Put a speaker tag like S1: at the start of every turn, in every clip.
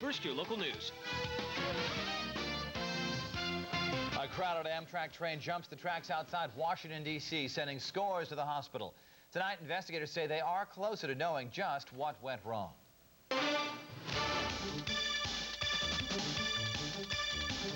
S1: First, your local news.
S2: A crowded Amtrak train jumps the tracks outside Washington, D.C., sending scores to the hospital. Tonight, investigators say they are closer to knowing just what went wrong.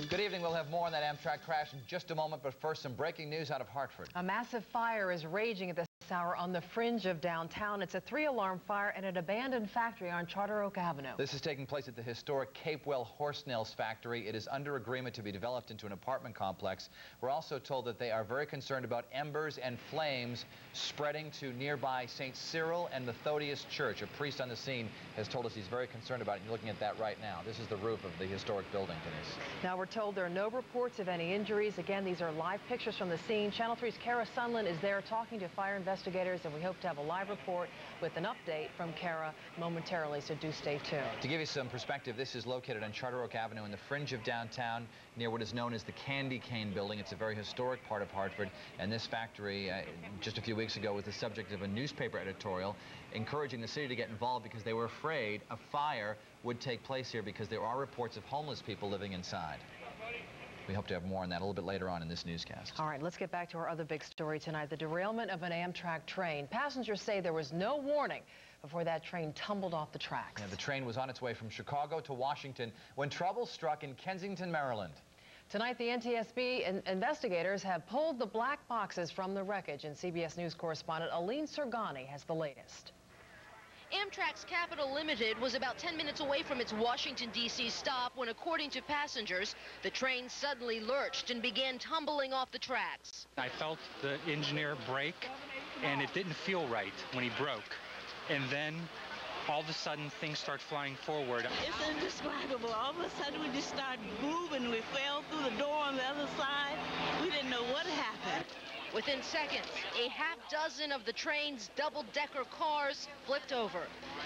S2: Good evening. We'll have more on that Amtrak crash in just a moment, but first, some breaking news out of Hartford.
S3: A massive fire is raging at this hour on the fringe of downtown. It's a 3-alarm fire at an abandoned factory on Charter Oak Avenue.
S2: This is taking place at the historic Capewell Horse Nails factory. It is under agreement to be developed into an apartment complex. We're also told that they are very concerned about embers and flames spreading to nearby St. Cyril and Methodius Church. A priest on the scene has told us he's very concerned about it. You're looking at that right now. This is the roof of the historic building, Denise.
S3: Now, we're told there are no reports of any injuries. Again, these are live pictures from the scene. Channel 3's Kara Sunland is there talking to fire investigators, and we hope to have a live report with an update from Kara momentarily, so do stay tuned.
S2: To give you some perspective, this is located on Charter Oak Avenue in the fringe of downtown near what is known as the Candy Cane building. It's a very historic part of Hartford, and this factory just a few weeks ago was the subject of a newspaper editorial encouraging the city to get involved because they were afraid a fire would take place here because there are reports of homeless people living inside. We hope to have more on that a little bit later on in this newscast.
S3: All right, let's get back to our other big story tonight, the derailment of an Amtrak train. Passengers say there was no warning before that train tumbled off the tracks.
S2: Yeah, the train was on its way from Chicago to Washington when trouble struck in Kensington, Maryland.
S3: Tonight, the NTSB investigators have pulled the black boxes from the wreckage, and CBS News correspondent Aline Sergani has the latest.
S4: Amtrak's Capital Limited was about 10 minutes away from its Washington, D.C. stop when, according to passengers, the train suddenly lurched and began tumbling off the tracks.
S5: I felt the engineer brake, and it didn't feel right when he broke. And then, all of a sudden, things start flying forward.
S6: It's indescribable. All of a sudden, we just started moving. We fell through the door on the other side. We didn't know what happened.
S4: Within seconds, a half-dozen of the train's double-decker cars flipped over.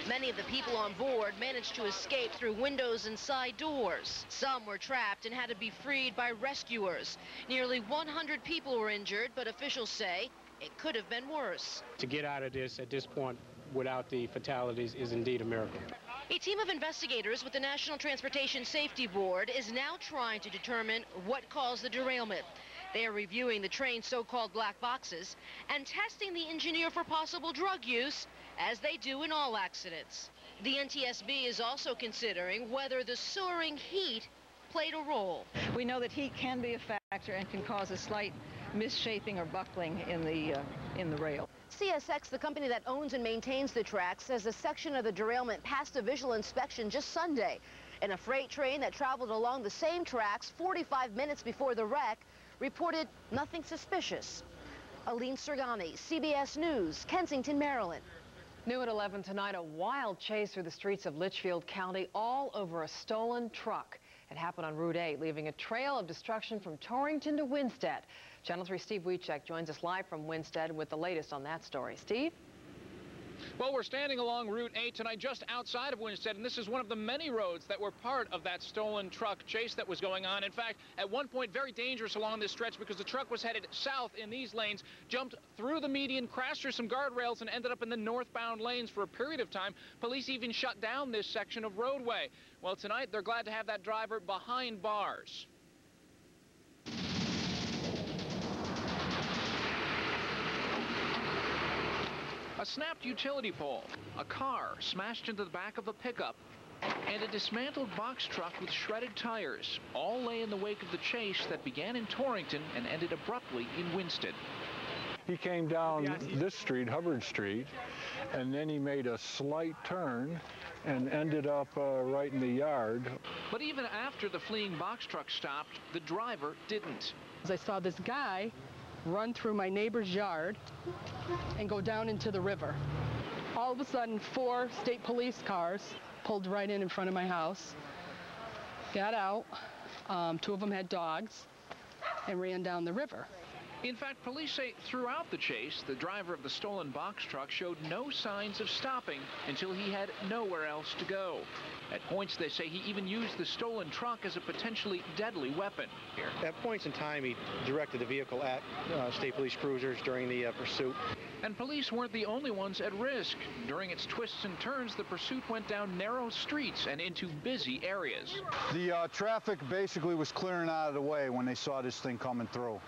S4: Many of the people on board managed to escape through windows and side doors. Some were trapped and had to be freed by rescuers. Nearly 100 people were injured, but officials say it could have been worse.
S7: To get out of this at this point without the fatalities is indeed a miracle.
S4: A team of investigators with the National Transportation Safety Board is now trying to determine what caused the derailment. They are reviewing the train's so-called black boxes and testing the engineer for possible drug use, as they do in all accidents. The NTSB is also considering whether the soaring heat played a role.
S8: We know that heat can be a factor and can cause a slight misshaping or buckling in the rail.
S4: CSX, the company that owns and maintains the tracks, says a section of the derailment passed a visual inspection just Sunday. And a freight train that traveled along the same tracks 45 minutes before the wreck reported nothing suspicious. Aline Sergani, CBS News, Kensington, Maryland.
S3: New at 11 tonight, a wild chase through the streets of Litchfield County, all over a stolen truck. It happened on Route 8, leaving a trail of destruction from Torrington to WINSTED. Channel 3 Steve Wiczek joins us live from WINSTED with the latest on that story. Steve?
S9: Well, we're standing along Route 8 tonight just outside of WINSTED, and this is one of the many roads that were part of that stolen truck chase that was going on. In fact, at one point, very dangerous along this stretch because the truck was headed south in these lanes, jumped through the median, crashed through some guardrails, and ended up in the northbound lanes for a period of time. Police even shut down this section of roadway. Well, tonight, they're glad to have that driver behind bars. A snapped utility pole, a car smashed into the back of a pickup, and a dismantled box truck with shredded tires all lay in the wake of the chase that began in Torrington and ended abruptly in WINSTED.
S10: He came down this street, Hubbard Street, and then he made a slight turn and ended up right in the yard.
S9: But even after the fleeing box truck stopped, the driver didn't.
S11: I saw this guy run through my neighbor's yard and go down into the river. All of a sudden, 4 state police cars pulled right in front of my house, got out, 2 of them had dogs, and ran down the river.
S9: In fact, police say throughout the chase, the driver of the stolen box truck showed no signs of stopping until he had nowhere else to go. At points, they say he even used the stolen truck as a potentially deadly weapon.
S12: At points in time, he directed the vehicle at state police cruisers during the pursuit.
S9: And police weren't the only ones at risk. During its twists and turns, the pursuit went down narrow streets and into busy areas.
S1: The traffic basically was clearing out of the way when they saw this thing coming through.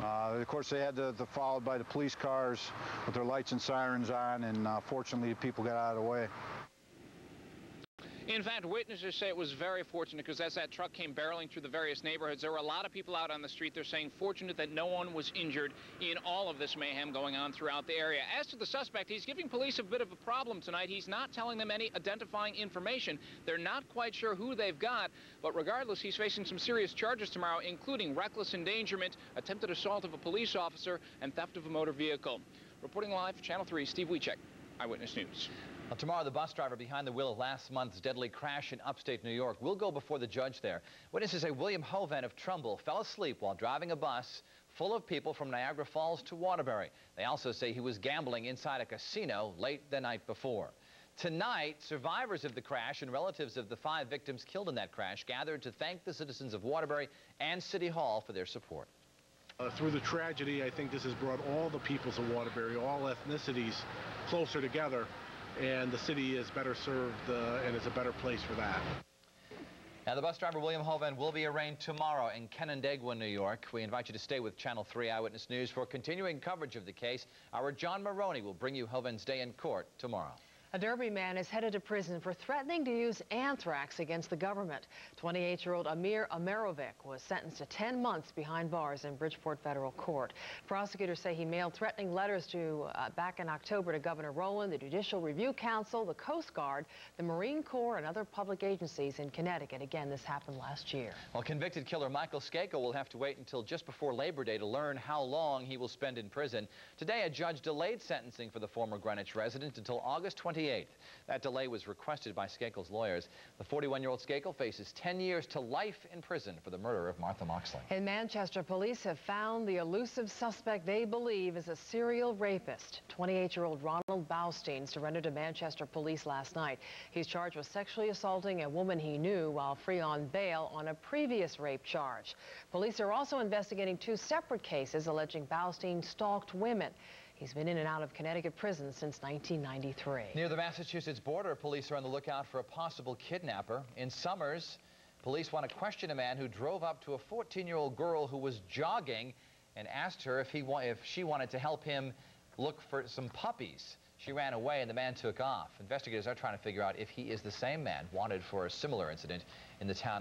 S1: Of course, they had to followed by the police cars with their lights and sirens on, and fortunately, people got out of the way.
S9: In fact, witnesses say it was very fortunate because as that truck came barreling through the various neighborhoods, there were a lot of people out on the street. They're saying fortunate that no one was injured in all of this mayhem going on throughout the area. As to the suspect, he's giving police a bit of a problem tonight. He's not telling them any identifying information. They're not quite sure who they've got, but regardless, he's facing some serious charges tomorrow, including reckless endangerment, attempted assault of a police officer, and theft of a motor vehicle. Reporting live for Channel 3, Steve Wiczek, Eyewitness News.
S2: Well, tomorrow, the bus driver behind the wheel of last month's deadly crash in upstate New York will go before the judge there. Witnesses say William Hovan of Trumbull fell asleep while driving a bus full of people from Niagara Falls to Waterbury. They also say he was gambling inside a casino late the night before. Tonight, survivors of the crash and relatives of the 5 victims killed in that crash gathered to thank the citizens of Waterbury and City Hall for their support.
S12: Through the tragedy, I think this has brought all the peoples of Waterbury, all ethnicities, closer together. And the city is better served and is a better place for that.
S2: Now, the bus driver, William Hovan, will be arraigned tomorrow in Canandaigua, New York. We invite you to stay with Channel 3 Eyewitness News for continuing coverage of the case. Our John Maroney will bring you Hovan's day in court tomorrow.
S3: A Derby man is headed to prison for threatening to use anthrax against the government. 28-year-old Amir Amerovic was sentenced to 10 months behind bars in Bridgeport Federal Court. Prosecutors say he mailed threatening letters back in October to Governor Rowland, the Judicial Review Council, the Coast Guard, the Marine Corps, and other public agencies in Connecticut. Again, this happened last year.
S2: Well, convicted killer Michael Skakel will have to wait until just before Labor Day to learn how long he will spend in prison. Today, a judge delayed sentencing for the former Greenwich resident until August 28th. That delay was requested by Skakel's lawyers. The 41-year-old Skakel faces 10 years to life in prison for the murder of Martha Moxley.
S3: In Manchester, police have found the elusive suspect they believe is a serial rapist. 28-year-old Ronald Baustein surrendered to Manchester police last night. He's charged with sexually assaulting a woman he knew while free on bail on a previous rape charge. Police are also investigating 2 separate cases alleging Baustein stalked women. He's been in and out of Connecticut prisons since 1993.
S2: Near the Massachusetts border, police are on the lookout for a possible kidnapper. In Summers, police want to question a man who drove up to a 14-year-old girl who was jogging and asked her if she wanted to help him look for some puppies. She ran away and the man took off. Investigators are trying to figure out if he is the same man wanted for a similar incident in the town